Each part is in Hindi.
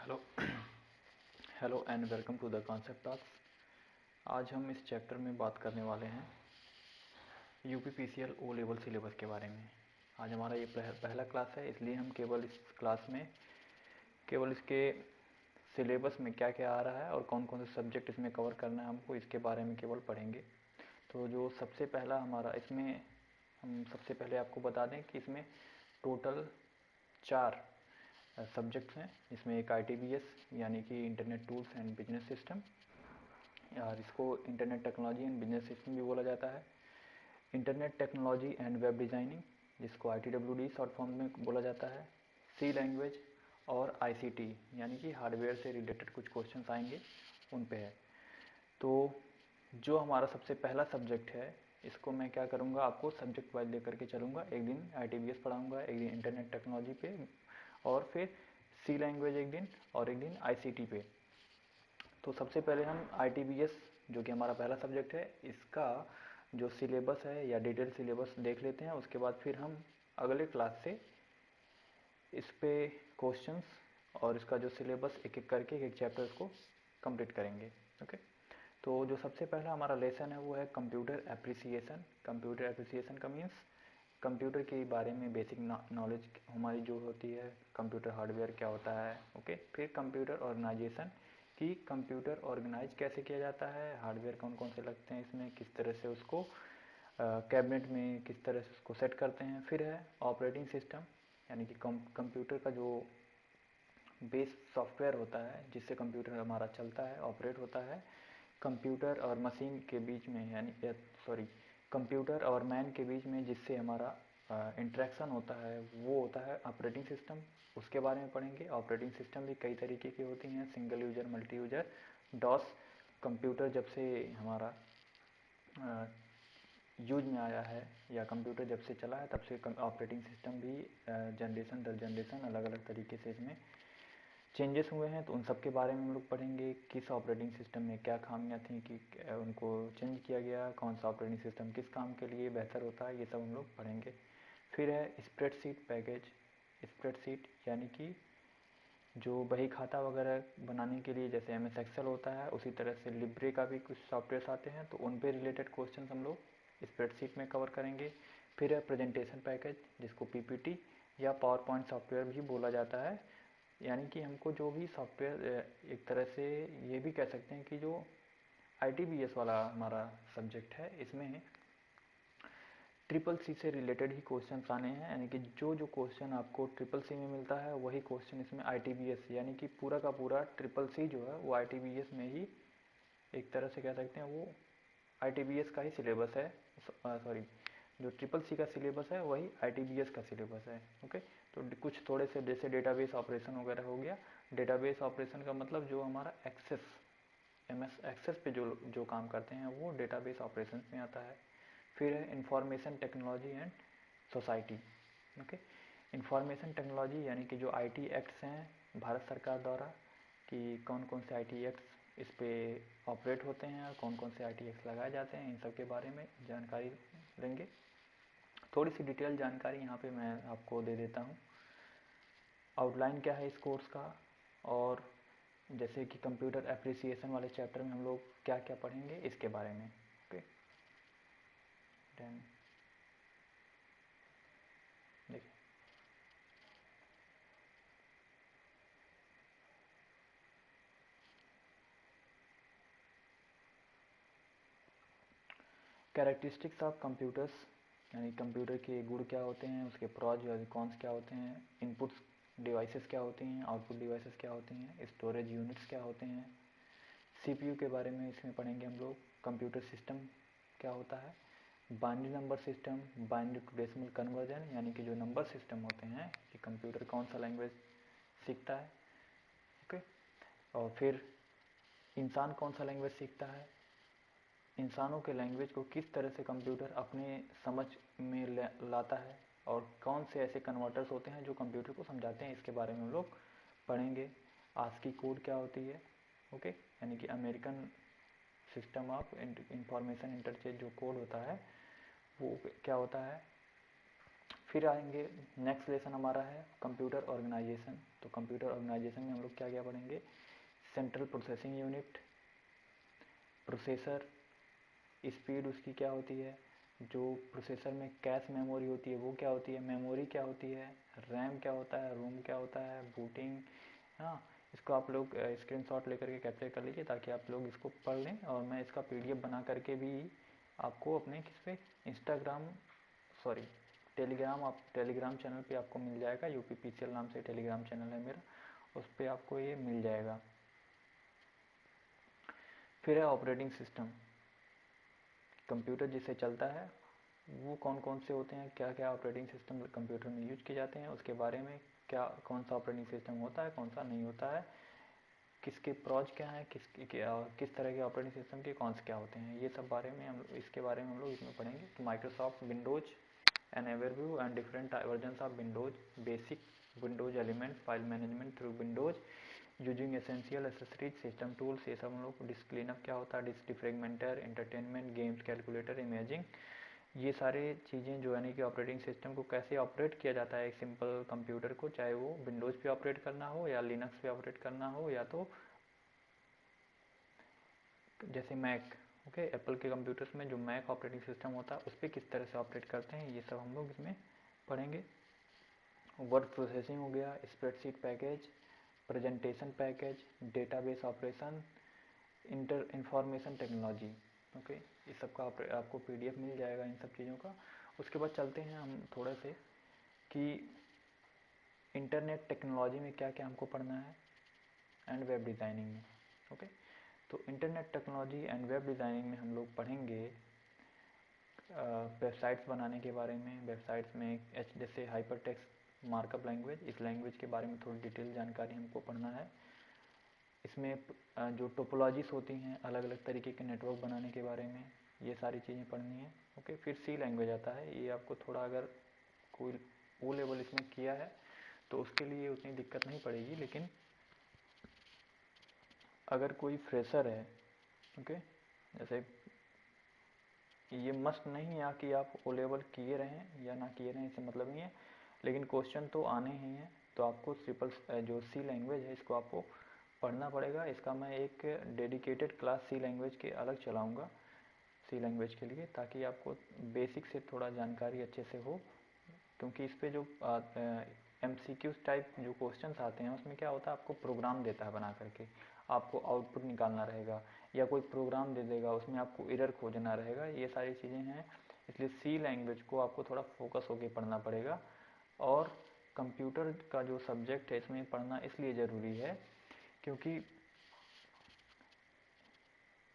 Hello hello and welcome to the concept talks. आज हम इस चैप्टर में बात करने वाले हैं यूपीपीसीएल ओ लेवल सिलेबस के बारे में। आज हमारा ये पहला क्लास है, इसलिए हम केवल इस क्लास में केवल इसके सिलेबस में क्या क्या आ रहा है और कौन कौन से सब्जेक्ट इसमें कवर करना है हमको, इसके बारे में केवल पढ़ेंगे। तो जो सबसे पहला हमारा इसमें, हम सबसे पहले आपको बता दें कि इसमें टोटल 4 सब्जेक्ट्स हैं। इसमें एक ITBS यानी कि internet tools and business system, और इसको internet technology and business system भी बोला जाता है। Internet technology and web designing, जिसको ITWD शॉर्ट फॉर्म में बोला जाता है। सी लैंग्वेज और ICT यानी कि हार्डवेयर से रिलेटेड कुछ क्वेश्चंस आएंगे, उन पे है। तो जो हमारा सबसे पहला सब्जेक्ट है, इसको मैं क्या करूँगा, आपको सब्जेक्ट वाइज लेकर के चलूँगा। एक दिन ITBS पढ़ाऊँगा, एक दिन इंटरनेट टेक्नोलॉजी पे, और फिर सी लैंग्वेज एक दिन, और एक दिन ICT पे। तो सबसे पहले हम ITBS, जो कि हमारा पहला सब्जेक्ट है, इसका जो सिलेबस है या डिटेल सिलेबस देख लेते हैं। उसके बाद फिर हम अगले क्लास से इस पे क्वेश्चंस और इसका जो सिलेबस एक एक करके एक चैप्टर को कंप्लीट करेंगे। ओके, तो जो सबसे पहला हमारा लेसन है वो है कंप्यूटर एप्रिसिएशन। कंप्यूटर एप्रिसिएशन का मीन्स कंप्यूटर के बारे में बेसिक नॉलेज हमारी जो होती है, कंप्यूटर हार्डवेयर क्या होता है। ओके, फिर कंप्यूटर ऑर्गेनाइजेशन कि कंप्यूटर ऑर्गेनाइज कैसे किया जाता है, हार्डवेयर कौन कौन से लगते हैं इसमें, किस तरह से उसको कैबिनेट में किस तरह से उसको सेट करते हैं। फिर है ऑपरेटिंग सिस्टम, यानी कि कंप्यूटर का जो बेस सॉफ्टवेयर होता है जिससे कंप्यूटर हमारा चलता है, ऑपरेट होता है। कंप्यूटर और मशीन के बीच में, यानी सॉरी, कंप्यूटर और मैन के बीच में जिससे हमारा इंटरेक्शन होता है, वो होता है ऑपरेटिंग सिस्टम। उसके बारे में पढ़ेंगे। ऑपरेटिंग सिस्टम भी कई तरीके की होती हैं, single user, multi user, DOS. Computer जब से हमारा यूज में आया है या कंप्यूटर जब से चला है, तब से ऑपरेटिंग सिस्टम भी जनरेशन दर जनरेशन अलग अलग तरीके से इसमें चेंजेस हुए हैं। तो उन सब के बारे में हम लोग पढ़ेंगे, किस ऑपरेटिंग सिस्टम में क्या खामियां थी कि उनको चेंज किया गया, कौन सा ऑपरेटिंग सिस्टम किस काम के लिए बेहतर होता है, ये सब हम लोग पढ़ेंगे। फिर है स्प्रेडशीट पैकेज। स्प्रेडशीट यानी कि जो बही खाता वगैरह बनाने के लिए जैसे MS एक्सेल होता है, उसी तरह से लिब्रे का भी कुछ सॉफ्टवेयर आते हैं, तो उन पे रिलेटेड क्वेश्चन हम लोग स्प्रेडशीट में कवर करेंगे। फिर है प्रेजेंटेशन पैकेज, जिसको PPT या पावर पॉइंट सॉफ्टवेयर भी बोला जाता है। यानी कि हमको जो भी सॉफ्टवेयर, एक तरह से ये भी कह सकते हैं कि जो ITBS वाला हमारा सब्जेक्ट है, इसमें CCC से रिलेटेड ही क्वेश्चन आने हैं। यानी कि जो जो क्वेश्चन आपको CCC में मिलता है, वही क्वेश्चन इसमें ITBS, यानी कि पूरा का पूरा CCC जो है वो ITBS में ही, एक तरह से कह सकते हैं वो ITBS का ही सिलेबस है। सॉरी, जो CCC का सिलेबस है वही ITBS का सिलेबस है। ओके, तो कुछ थोड़े से जैसे डेटाबेस ऑपरेशन वगैरह हो गया। डेटाबेस ऑपरेशन का मतलब जो हमारा एक्सेस, MS एक्सेस पे जो काम करते हैं, वो डेटाबेस ऑपरेशन में आता है। फिर है information technology and society. Okay, information technology यानी कि जो IT एक्ट्स हैं भारत सरकार द्वारा, कि कौन कौन से IT एक्ट्स इस पे ऑपरेट होते हैं और कौन कौन से IT एक्ट्स लगाए जाते हैं, इन सब के बारे में जानकारी लेंगे। थोड़ी सी डिटेल जानकारी यहाँ पे मैं आपको दे देता हूँ। आउटलाइन क्या है इस कोर्स का, और जैसे कि कंप्यूटर एप्रिसिएशन वाले चैप्टर में हम लोग क्या क्या पढ़ेंगे, इसके बारे में। ओके, देन देखिए, कैरेक्टरिस्टिक्स ऑफ कंप्यूटर्स, यानी कंप्यूटर के गुण क्या होते हैं, उसके प्रॉज और कॉन्स क्या होते हैं, इनपुट्स डिवाइसेस क्या होती हैं, आउटपुट डिवाइसेस क्या होती हैं, स्टोरेज यूनिट्स क्या होते हैं। CPU के बारे में इसमें पढ़ेंगे हम लोग। कंप्यूटर सिस्टम क्या होता है, binary number system, binary to decimal conversion, यानी कि जो नंबर सिस्टम होते हैं कि कंप्यूटर कौन सा लैंग्वेज सीखता है। ओके, और फिर इंसान कौन सा लैंग्वेज सीखता है, इंसानों के लैंग्वेज को किस तरह से कंप्यूटर अपने समझ में लाता है, और कौन से ऐसे कन्वर्टर्स होते हैं जो कंप्यूटर को समझाते हैं, इसके बारे में हम लोग पढ़ेंगे। ASCII कोड क्या होती है, ओके, यानी कि American system of information interchange जो कोड होता है, वो क्या होता है। फिर आएंगे, नेक्स्ट लेसन हमारा है कंप्यूटर ऑर्गेनाइजेशन, तो कंप्यूटर ऑर्गेनाइजेशन में हम लोग क्या क्या पढ़ेंगे, central processing unit, processor, speed उसकी क्या होती है, जो प्रोसेसर में कैश मेमोरी होती है वो क्या होती है, मेमोरी क्या होती है, रैम क्या होता है, रोम क्या होता है, बूटिंग। हाँ, इसको आप लोग स्क्रीनशॉट लेकर के कैप्चर कर लीजिए ताकि आप लोग इसको पढ़ लें, और मैं इसका पीडीएफ बना करके भी आपको अपने किस पे, इंस्टाग्राम सॉरी टेलीग्राम चैनल पे आपको मिल जाएगा। यूपीपीसीएल नाम से टेलीग्राम चैनल है मेरा, उस पर आपको ये मिल जाएगा। फिर है ऑपरेटिंग सिस्टम, कंप्यूटर जिससे चलता है वो कौन कौन से होते हैं, क्या क्या ऑपरेटिंग सिस्टम कंप्यूटर में यूज किए जाते हैं, उसके बारे में, क्या कौन सा ऑपरेटिंग सिस्टम होता है, कौन सा नहीं होता है, किसके प्रॉज क्या है, किस तरह के ऑपरेटिंग सिस्टम के कौन से क्या होते हैं, ये सब बारे में इसके बारे में हम लोग इसमें पढ़ेंगे। तो Microsoft Windows an overview and different versions of Windows, basic Windows element, file management through Windows using essential accessories, system tools, ये सब हम लोग, डिस्क क्लीनअप क्या होता है, disc defragmenter, entertainment, games, calculator, imaging, ये सारे चीज़ें जो यानी कि ऑपरेटिंग सिस्टम को कैसे ऑपरेट किया जाता है एक सिंपल कंप्यूटर को, चाहे वो विंडोज़ पे ऑपरेट करना हो या लिनक्स पे ऑपरेट करना हो या तो जैसे मैक, ओके, एप्पल के कंप्यूटर्स में जो मैक ऑपरेटिंग सिस्टम होता है उस पर किस तरह से ऑपरेट करते हैं, ये सब हम लोग इसमें पढ़ेंगे। वर्ड प्रोसेसिंग हो गया, spreadsheet package, presentation package, database operation, information technology, okay, इस सब का आपको पीडीएफ मिल जाएगा इन सब चीज़ों का। उसके बाद चलते हैं हम थोड़ा से कि इंटरनेट टेक्नोलॉजी में क्या क्या हमको पढ़ना है एंड वेब डिज़ाइनिंग में, ओके। तो internet technology and web designing में हम लोग पढ़ेंगे वेबसाइट्स बनाने के बारे में, वेबसाइट्स में जैसे हाइपर टेक्स्ट मार्कअप लैंग्वेज, इस लैंग्वेज के बारे में थोड़ी डिटेल जानकारी हमको पढ़ना है। इसमें जो टोपोलॉजीज होती हैं अलग अलग तरीके के नेटवर्क बनाने के बारे में, ये सारी चीज़ें पढ़नी है, ओके। फिर सी लैंग्वेज आता है, ये आपको थोड़ा अगर कोई ओ लेवल इसमें किया है तो उसके लिए उतनी दिक्कत नहीं पड़ेगी, लेकिन अगर कोई फ्रेशर है, ओके, जैसे ये मस्ट नहीं है कि आप ओ लेवल किए रहें या ना किए रहें, इससे मतलब नहीं है, लेकिन क्वेश्चन तो आने ही हैं, तो आपको जो सी लैंग्वेज है इसको आपको पढ़ना पड़ेगा। इसका मैं एक डेडिकेटेड क्लास सी लैंग्वेज के अलग चलाऊँगा सी लैंग्वेज के लिए, ताकि आपको बेसिक से थोड़ा जानकारी अच्छे से हो, क्योंकि इस पे जो MCQ टाइप जो क्वेश्चंस आते हैं उसमें क्या होता है, आपको प्रोग्राम देता है बना करके, आपको आउटपुट निकालना रहेगा, या कोई प्रोग्राम दे देगा उसमें आपको एरर खोजना रहेगा, ये सारी चीज़ें हैं। इसलिए सी लैंग्वेज को आपको थोड़ा फोकस होकर पढ़ना पड़ेगा। और कंप्यूटर का जो सब्जेक्ट है इसमें पढ़ना इसलिए ज़रूरी है क्योंकि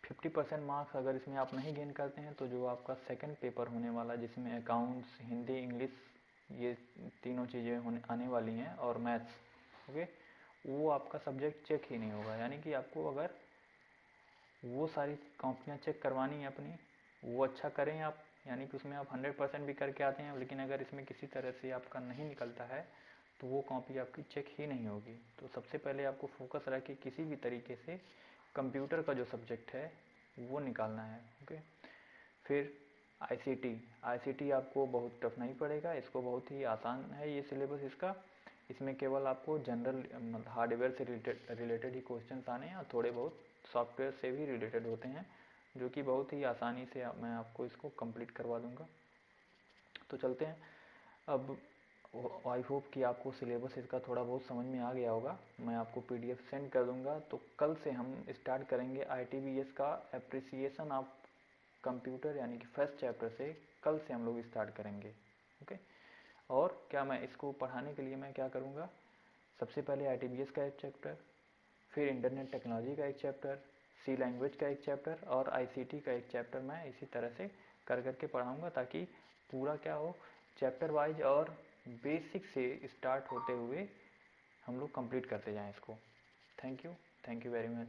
50% मार्क्स अगर इसमें आप नहीं गेन करते हैं तो जो आपका सेकंड पेपर होने वाला जिसमें अकाउंट्स, हिंदी, इंग्लिश, ये तीनों चीज़ें होने आने वाली हैं, और मैथ्स, ओके, वो आपका सब्जेक्ट चेक ही नहीं होगा। यानी कि आपको अगर वो सारी कॉपियाँ चेक करवानी है अपनी, वो अच्छा करें आप, यानी कि उसमें आप 100% भी करके आते हैं, लेकिन अगर इसमें किसी तरह से आपका नहीं निकलता है तो वो कॉपी आपकी चेक ही नहीं होगी। तो सबसे पहले आपको फोकस रखे किसी भी तरीके से कंप्यूटर का जो सब्जेक्ट है वो निकालना है, ओके। फिर आईसीटी आपको बहुत टफ नहीं पड़ेगा, इसको बहुत ही आसान है ये सिलेबस इसका। इसमें केवल आपको जनरल हार्डवेयर से रिलेटेड ही क्वेश्चंस आने हैं, और थोड़े बहुत सॉफ्टवेयर से भी रिलेटेड होते हैं, जो कि बहुत ही आसानी से मैं आपको इसको कंप्लीट करवा दूंगा। तो चलते हैं अब। आई होप कि आपको सिलेबस इसका थोड़ा बहुत समझ में आ गया होगा। मैं आपको पीडीएफ सेंड कर दूंगा। तो कल से हम स्टार्ट करेंगे ITBS का एप्रिसिएशन ऑफ कंप्यूटर, यानी कि फर्स्ट चैप्टर से कल से हम लोग स्टार्ट करेंगे, ओके। और क्या मैं इसको पढ़ाने के लिए मैं क्या करूँगा, सबसे पहले ITBS का एक चैप्टर, फिर इंटरनेट टेक्नोलॉजी का एक चैप्टर, सी लैंग्वेज का एक चैप्टर और ICT का एक चैप्टर मैं इसी तरह से कर करके पढ़ाऊँगा, ताकि पूरा क्या हो, चैप्टर वाइज और बेसिक से स्टार्ट होते हुए हम लोग कंप्लीट करते जाएं इसको। Thank you very much.